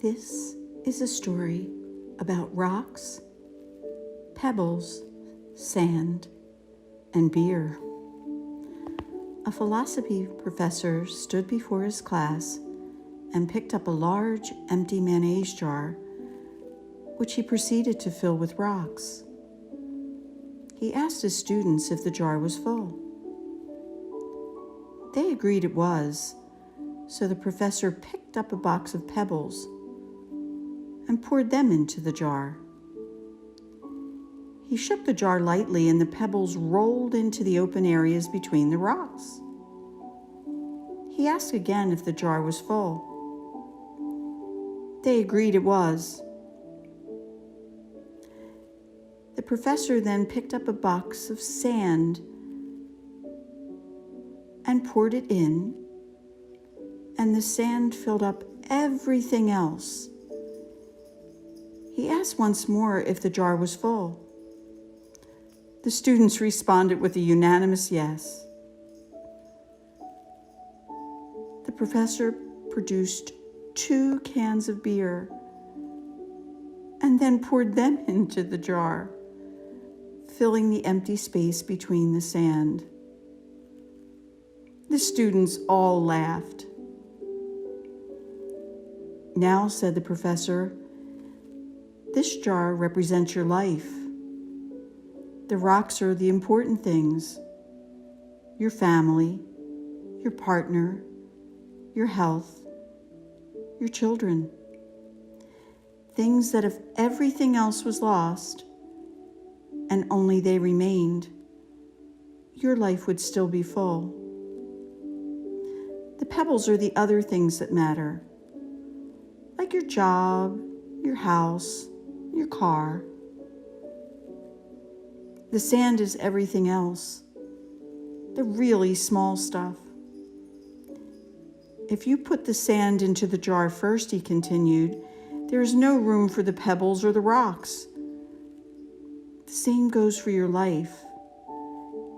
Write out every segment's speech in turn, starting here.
This is a story about rocks, pebbles, sand, and beer. A philosophy professor stood before his class and picked up a large, empty mayonnaise jar, which he proceeded to fill with rocks. He asked his students if the jar was full. They agreed it was, so the professor picked up a box of pebbles and poured them into the jar. He shook the jar lightly and the pebbles rolled into the open areas between the rocks. He asked again if the jar was full. They agreed it was. The professor then picked up a box of sand and poured it in, and the sand filled up everything else. He asked once more if the jar was full. The students responded with a unanimous yes. The professor produced 2 cans of beer and then poured them into the jar, filling the empty space between the sand. The students all laughed. "Now," said the professor, "this jar represents your life. The rocks are the important things: your family, your partner, your health, your children. Things that if everything else was lost and only they remained, your life would still be full. The pebbles are the other things that matter, like your job, your house, your car. The sand is everything else, the really small stuff. If you put the sand into the jar first," he continued, "there is no room for the pebbles or the rocks. The same goes for your life.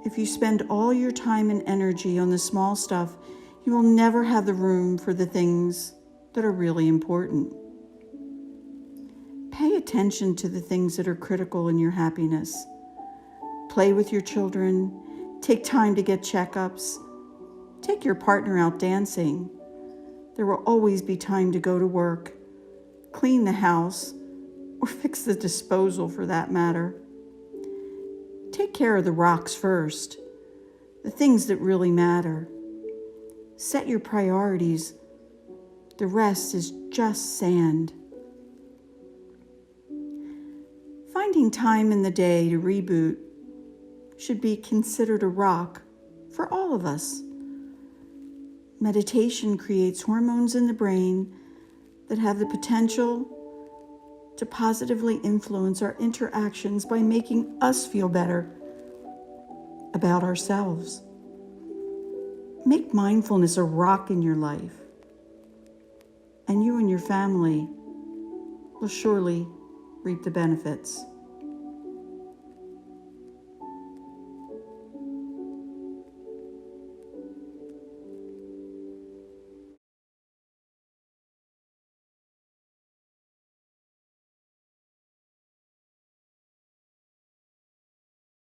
If you spend all your time and energy on the small stuff, you will never have the room for the things that are really important. Pay attention to the things that are critical in your happiness. Play with your children. Take time to get checkups. Take your partner out dancing. There will always be time to go to work, clean the house, or fix the disposal for that matter. Take care of the rocks first, the things that really matter. Set your priorities. The rest is just sand." Finding time in the day to reboot should be considered a rock for all of us. Meditation creates hormones in the brain that have the potential to positively influence our interactions by making us feel better about ourselves. Make mindfulness a rock in your life, and you and your family will surely reap the benefits.